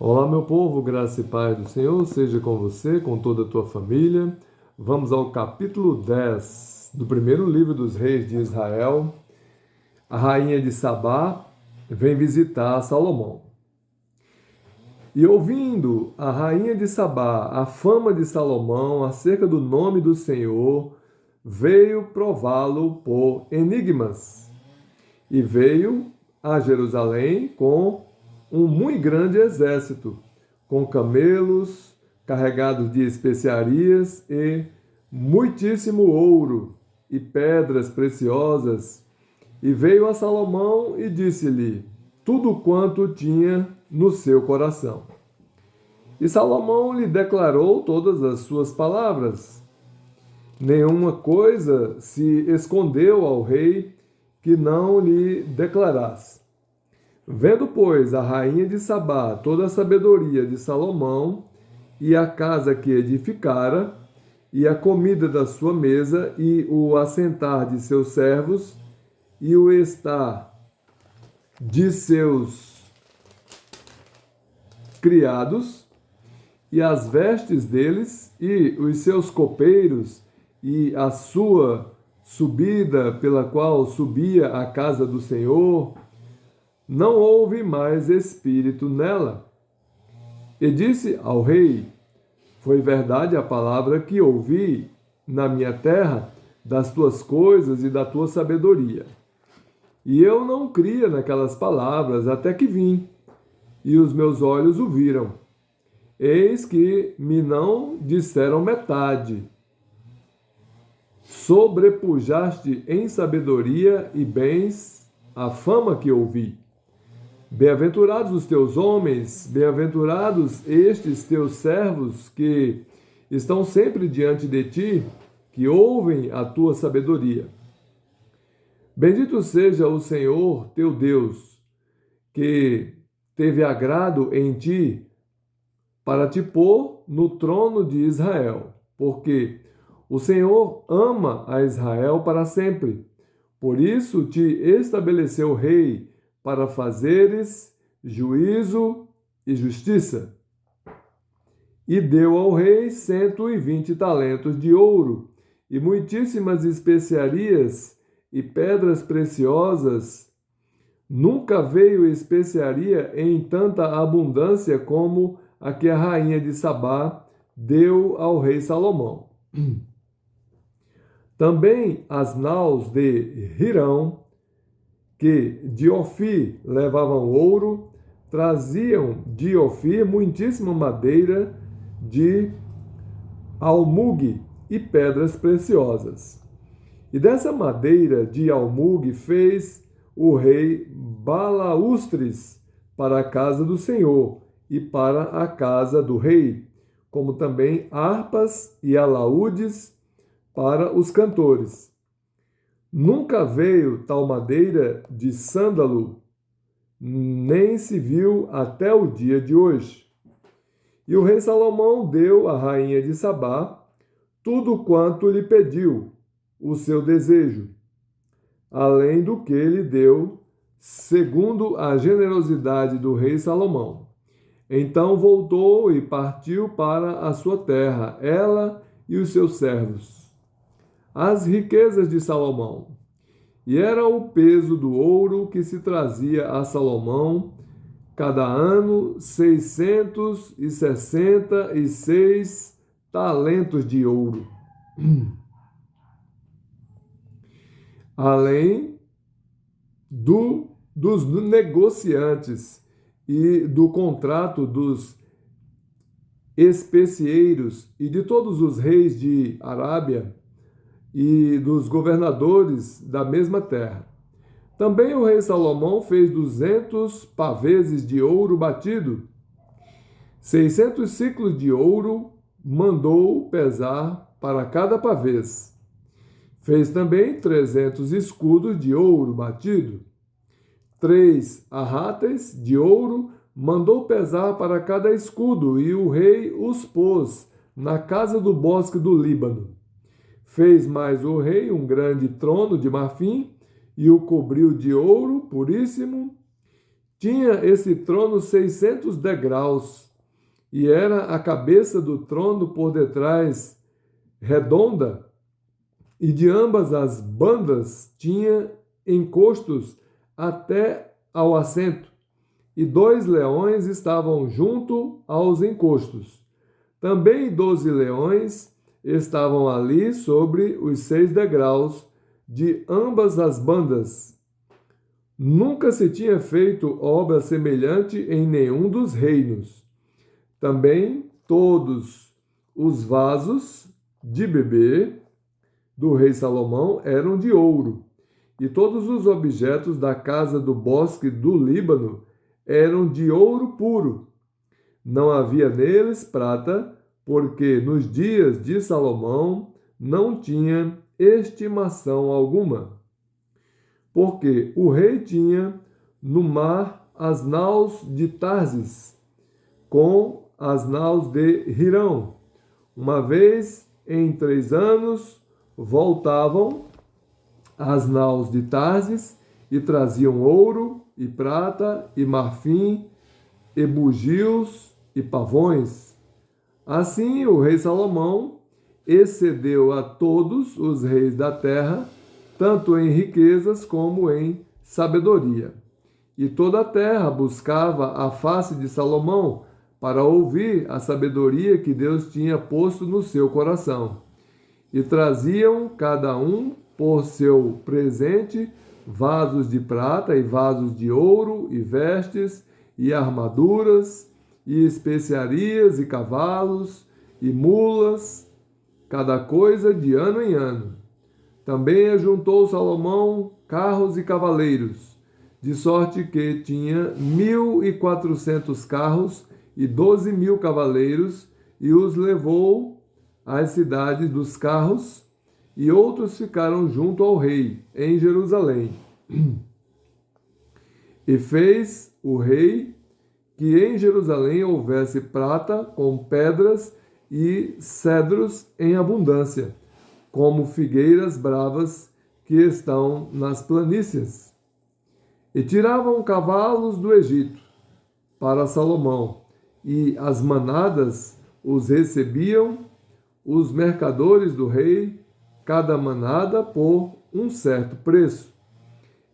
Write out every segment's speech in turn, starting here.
Olá, meu povo, graça e paz do Senhor seja com você, com toda a tua família. Vamos ao capítulo 10 do primeiro livro dos reis de Israel. A rainha de Sabá vem visitar Salomão. E ouvindo a rainha de Sabá a fama de Salomão acerca do nome do Senhor, veio prová-lo por enigmas. E veio a Jerusalém com um muito grande exército, com camelos carregados de especiarias e muitíssimo ouro e pedras preciosas. E veio a Salomão e disse-lhe tudo quanto tinha no seu coração. E Salomão lhe declarou todas as suas palavras. Nenhuma coisa se escondeu ao rei que não lhe declarasse. Vendo, pois, a rainha de Sabá toda a sabedoria de Salomão, e a casa que edificara, e a comida da sua mesa, e o assentar de seus servos, e o estar de seus criados, e as vestes deles, e os seus copeiros, e a sua subida pela qual subia à casa do Senhor, não houve mais espírito nela. E disse ao rei: foi verdade a palavra que ouvi na minha terra, das tuas coisas e da tua sabedoria. E eu não cria naquelas palavras até que vim, e os meus olhos o viram. Eis que me não disseram metade. Sobrepujaste em sabedoria e bens a fama que ouvi. Bem-aventurados os teus homens, bem-aventurados estes teus servos que estão sempre diante de ti, que ouvem a tua sabedoria. Bendito seja o Senhor teu Deus, que teve agrado em ti para te pôr no trono de Israel, porque o Senhor ama a Israel para sempre. Por isso te estabeleceu rei, para fazeres juízo e justiça. E deu ao rei 120 talentos de ouro, e muitíssimas especiarias e pedras preciosas. Nunca veio especiaria em tanta abundância como a que a rainha de Sabá deu ao rei Salomão. Também as naus de Hirão, que de Ofir levavam ouro, traziam de Ofir muitíssima madeira de almugue e pedras preciosas. E dessa madeira de almugue fez o rei balaústres para a casa do Senhor e para a casa do rei, como também harpas e alaúdes para os cantores. Nunca veio tal madeira de sândalo, nem se viu até o dia de hoje. E o rei Salomão deu à rainha de Sabá tudo quanto lhe pediu, o seu desejo, além do que lhe deu, segundo a generosidade do rei Salomão. Então voltou e partiu para a sua terra, ela e os seus servos. As riquezas de Salomão. E era o peso do ouro que se trazia a Salomão cada ano 666 talentos de ouro. Além dos negociantes e do contrato dos especieiros e de todos os reis de Arábia, e dos governadores da mesma terra. Também o rei Salomão fez 200 paveses de ouro batido, 600 ciclos de ouro mandou pesar para cada pavês. Fez também 300 escudos de ouro batido, 3 arráteis de ouro mandou pesar para cada escudo, e o rei os pôs na casa do bosque do Líbano. Fez mais o rei um grande trono de marfim e o cobriu de ouro puríssimo. Tinha esse trono 600 degraus, e era a cabeça do trono por detrás redonda, e de ambas as bandas tinha encostos até ao assento, e 2 leões estavam junto aos encostos. Também 12 leões estavam ali sobre os 6 degraus de ambas as bandas. Nunca se tinha feito obra semelhante em nenhum dos reinos. Também todos os vasos de beber do rei Salomão eram de ouro, e todos os objetos da casa do bosque do Líbano eram de ouro puro. Não havia neles prata, porque nos dias de Salomão não tinha estimação alguma. Porque o rei tinha no mar as naus de Tarsis, com as naus de Hirão. Uma vez em 3 anos voltavam as naus de Tarsis e traziam ouro e prata e marfim e bugios e pavões. Assim o rei Salomão excedeu a todos os reis da terra, tanto em riquezas como em sabedoria. E toda a terra buscava a face de Salomão para ouvir a sabedoria que Deus tinha posto no seu coração. E traziam cada um por seu presente vasos de prata e vasos de ouro e vestes e armaduras e especiarias e cavalos e mulas, cada coisa de ano em ano. Também ajuntou Salomão carros e cavaleiros, de sorte que tinha 1.400 carros e 12.000 cavaleiros, e os levou às cidades dos carros, e outros ficaram junto ao rei, em Jerusalém. E fez o rei que em Jerusalém houvesse prata com pedras e cedros em abundância, como figueiras bravas que estão nas planícies. E tiravam cavalos do Egito para Salomão, e as manadas os recebiam os mercadores do rei, cada manada por um certo preço.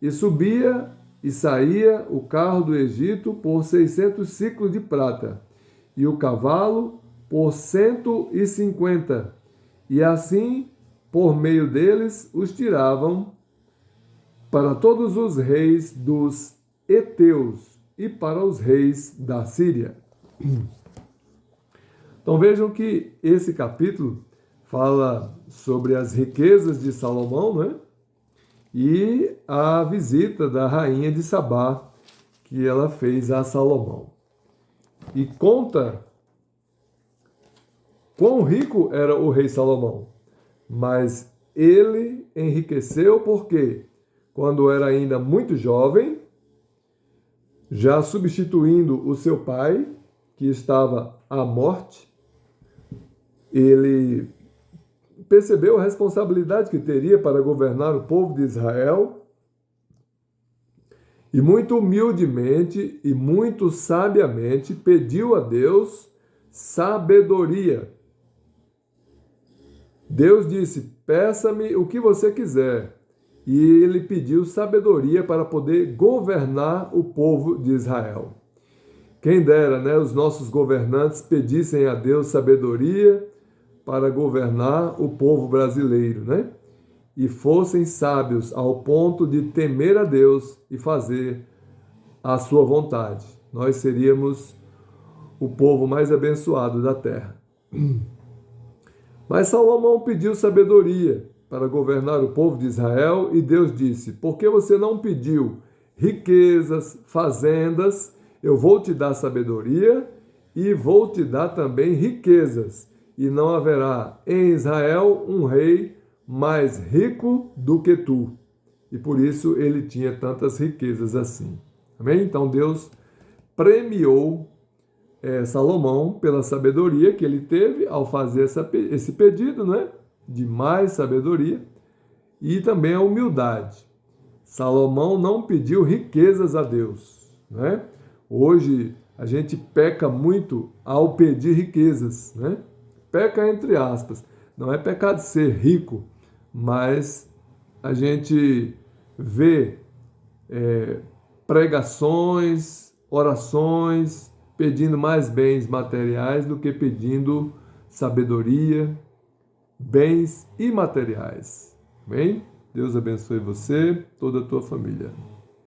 E subia e saía o carro do Egito por 600 siclos de prata, e o cavalo por 150, e assim por meio deles os tiravam para todos os reis dos heteus e para os reis da Síria. Então vejam que esse capítulo fala sobre as riquezas de Salomão, né? E a visita da rainha de Sabá que ela fez a Salomão. E conta quão rico era o rei Salomão. Mas ele enriqueceu porque, quando era ainda muito jovem, já substituindo o seu pai, que estava à morte, ele percebeu a responsabilidade que teria para governar o povo de Israel e muito humildemente e muito sabiamente pediu a Deus sabedoria. Deus disse: peça-me o que você quiser. E ele pediu sabedoria para poder governar o povo de Israel. Quem dera, né, os nossos governantes pedissem a Deus sabedoria para governar o povo brasileiro, né? E fossem sábios ao ponto de temer a Deus e fazer a sua vontade. Nós seríamos o povo mais abençoado da terra. Mas Salomão pediu sabedoria para governar o povo de Israel e Deus disse: por que você não pediu riquezas, fazendas? Eu vou te dar sabedoria e vou te dar também riquezas. E não haverá em Israel um rei mais rico do que tu. E por isso ele tinha tantas riquezas assim. Amém? Então Deus premiou Salomão pela sabedoria que ele teve ao fazer esse pedido, né, de mais sabedoria, e também a humildade. Salomão não pediu riquezas a Deus. né? Hoje a gente peca muito ao pedir riquezas, né? Peca entre aspas. Não é pecado ser rico, mas a gente vê pregações, orações, pedindo mais bens materiais do que pedindo sabedoria, bens imateriais. Bem? Deus abençoe você, toda a tua família.